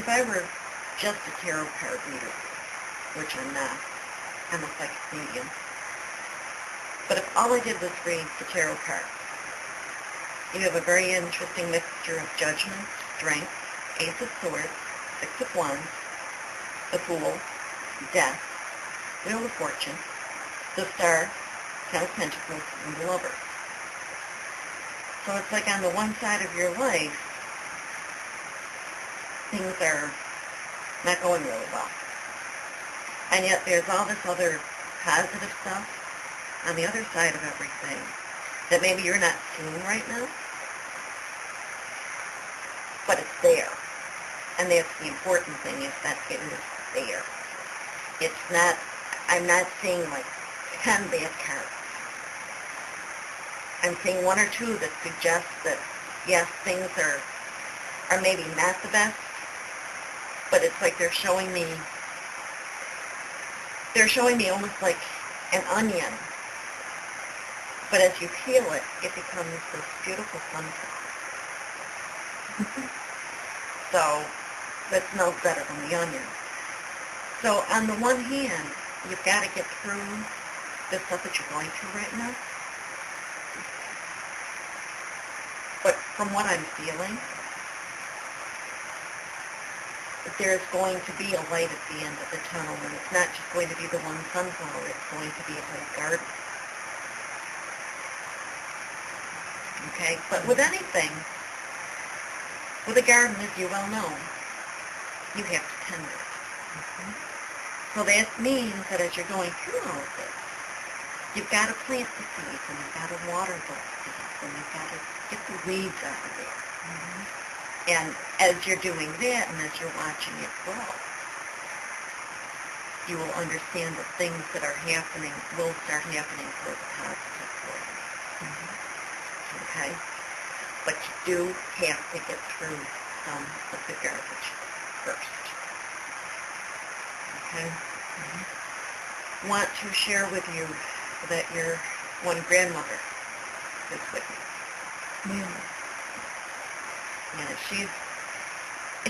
if I were just a tarot card reader, which I'm not, I'm a psychic medium, but if all I did was read the tarot cards, you have a very interesting mixture of judgment, strength, Ace of Swords, Six of Wands, the Fool, Death, Wheel of Fortune, the Star, Ten of Pentacles, and the Lover. So it's like on the one side of your life, things are not going really well. And yet there's all this other positive stuff on the other side of everything that maybe you're not seeing right now, but it's there. And that's the important thing, is that it is there. It's not, I'm not seeing like 10 bad cards. I'm seeing one or two that suggest that, yes, things are maybe not the best, but it's like they're showing me almost like an onion. But as you peel it, it becomes this beautiful sunflower. So that smells better than the onion. So on the one hand, you've got to get through the stuff that you're going through right now. But from what I'm feeling, there's going to be a light at the end of the tunnel, and it's not just going to be the one sunflower, it's going to be a whole garden. Okay? But with anything, with a garden, as you well know, you have to tend it. Mm-hmm. So that means that as you're going through all of this, you've got to plant the seeds, and you've got to water those seeds, and you've got to get the weeds out of there. Mm-hmm. And as you're doing that, and as you're watching it grow, you will understand that things that are happening will start happening for the positive for you. Mm-hmm. Okay? But you do have to get through some of the garbage first. Okay? Mm-hmm. Want to share with you that your one grandmother is with you. Yeah. Yeah,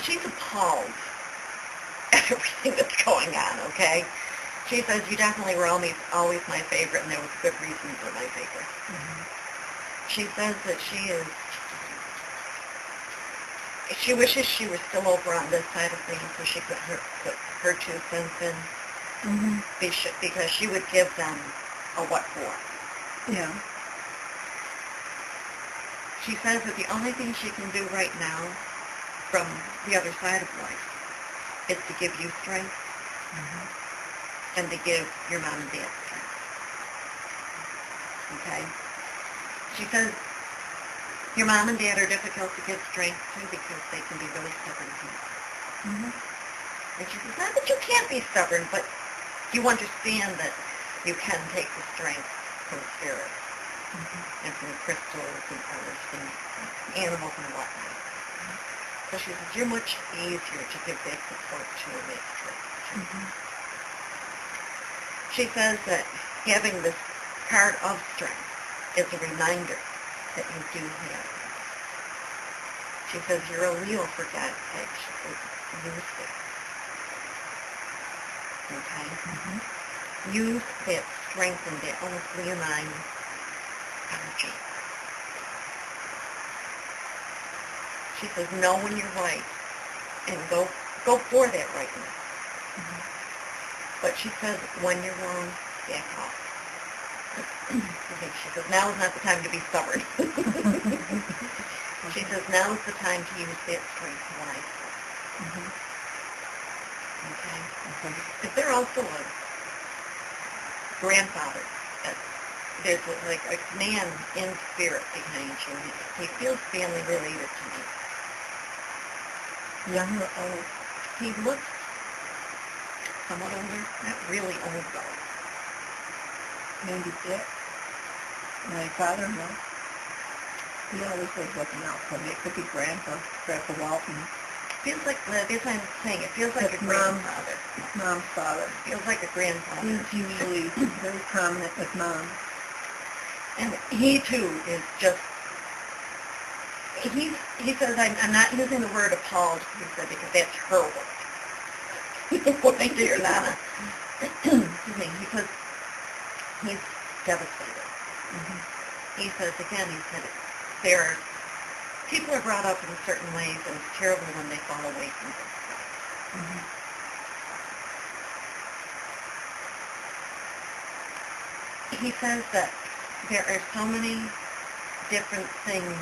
she's appalled at everything that's going on, okay? She says, you definitely were always my favorite, and there was a good reason for my favorite. Mm-hmm. She says that she wishes she was still over on this side of things so she could put her 2 cents in, mm-hmm. because she would give them a what for. Yeah. She says that the only thing she can do right now from the other side of life is to give you strength, mm-hmm. and to give your mom and dad strength. Okay? She says your mom and dad are difficult to give strength to because they can be really stubborn people. Mm-hmm. And she says, not that you can't be stubborn, but you understand that you can take the strength from spirit. Mm-hmm. And from crystals and earth and animals and whatnot. Mm-hmm. So she says, you're much easier to give that support to and make strength. Mm-hmm. She says that having this card of strength is a reminder that you do have it. She says, you're a Leo for God's sake. She says, use it. Okay? Mm-hmm. Use that strength and that almost leonine energy. She says, know when you're right, and go for that right now. Mm-hmm. But she says, when you're wrong, back off. Okay, she says, now is not the time to be stubborn. She says, now is the time to use that strength wisely. Mm-hmm. Okay? Mm-hmm. Because they're also a grandfather. There's like a man in spirit behind you. He feels family related to me. Young or old? He looks somewhat older, not really old though. Maybe Dick, my father-in-law. He always was looking out for me. It could be Grandpa Walton. Feels like, that's what I'm saying, it feels like a grandfather. Mom's father. Feels like a grandfather. He's usually very prominent with Mom. And he, too, is just, he says, I'm not using the word appalled, he said, because that's her word. According to your Nana. Excuse me, he says, he's devastated. Mm-hmm. He says, again, he said, people are brought up in certain ways, and it's terrible when they fall away from this stuff. Mm-hmm. He says that there are so many different things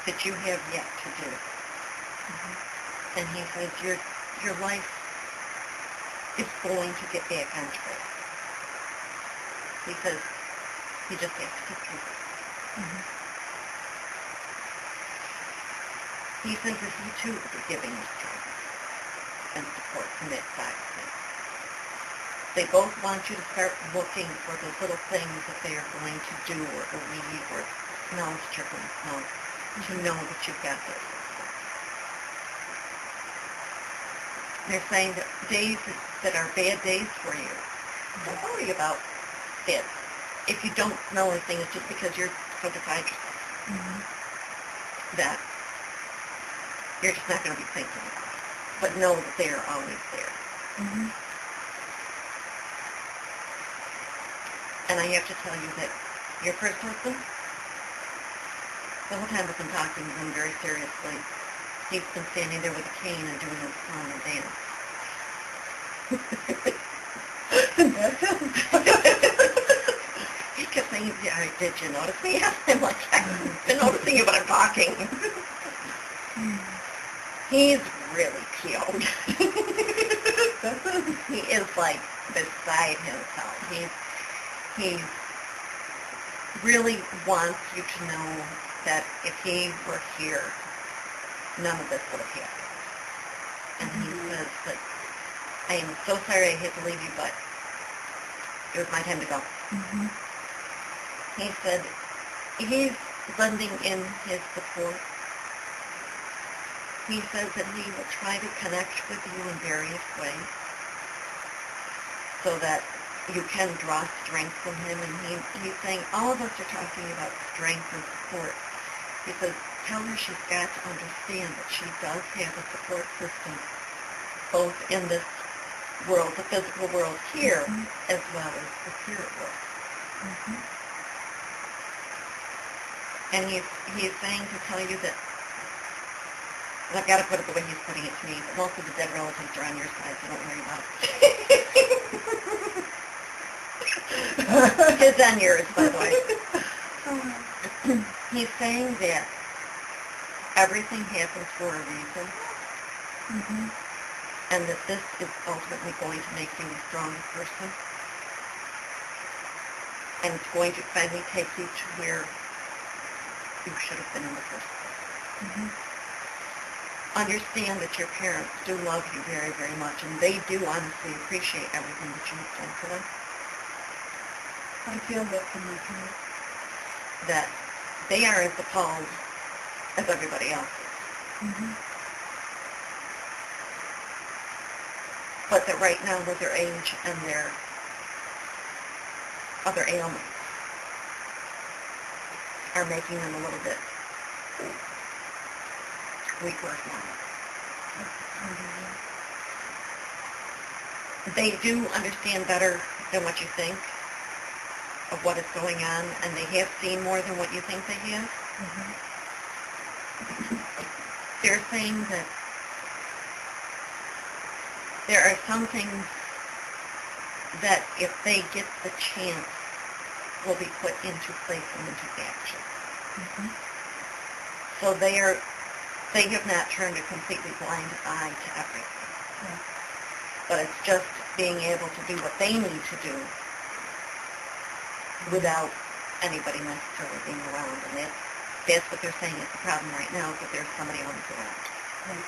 that you have yet to do. Mm-hmm. And he says your life is going to get back on track. He says you just have to keep moving. Mm-hmm. He says that he too will be giving you strength and support from that side of things. They both want you to start looking for those little things that they are going to do or believe or smell that you're going to smell to know that you've got this. They're saying that days that are bad days for you, don't worry about it. If you don't smell anything, it's just because you're so beside yourself. Mm-hmm. That you're just not going to be thinking about it. But know that they are always there. Mm-hmm. And I have to tell you that your first husband, the whole time we've been talking to him very seriously, he's been standing there with a cane and doing his song and dance. He kept saying, yeah, did you notice me? I'm like, I've been noticing you, but I'm talking. He's really cute. He is like beside himself. He really wants you to know that if he were here, none of this would have happened. And he says that, I am so sorry I had to leave you, but it was my time to go. Mm-hmm. He said he's lending in his support. He says that he will try to connect with you in various ways so that you can draw strength from him. And he's saying all of us are talking about strength and support. He says, tell her she's got to understand that she does have a support system both in this world, the physical world here, mm-hmm. as well as the spirit world. Mm-hmm. And he's saying to tell you that, and I've got to put it the way he's putting it to me, but most of the dead relatives are on your side, so don't worry about it. His on yours, by the way. He's saying that everything happens for a reason. Mm-hmm. And that this is ultimately going to make you a stronger person. And it's going to finally take you to where you should have been in the first place. Mm-hmm. Understand that your parents do love you very, very much, and they do honestly appreciate everything that you've done for them. I feel that from my parents. That they are as appalled as everybody else is. Mm-hmm. But that right now, with their age and their other ailments, are making them a little bit weaker now. Mm-hmm. They do understand better than what you think of what is going on, and they have seen more than what you think they have. Mm-hmm. They're saying that there are some things that, if they get the chance, will be put into place and into action. Mm-hmm. So they have not turned a completely blind eye to everything. Yeah. But it's just being able to do what they need to do without anybody necessarily being around. And that's what they're saying is the problem right now, is that there's somebody else around. Right.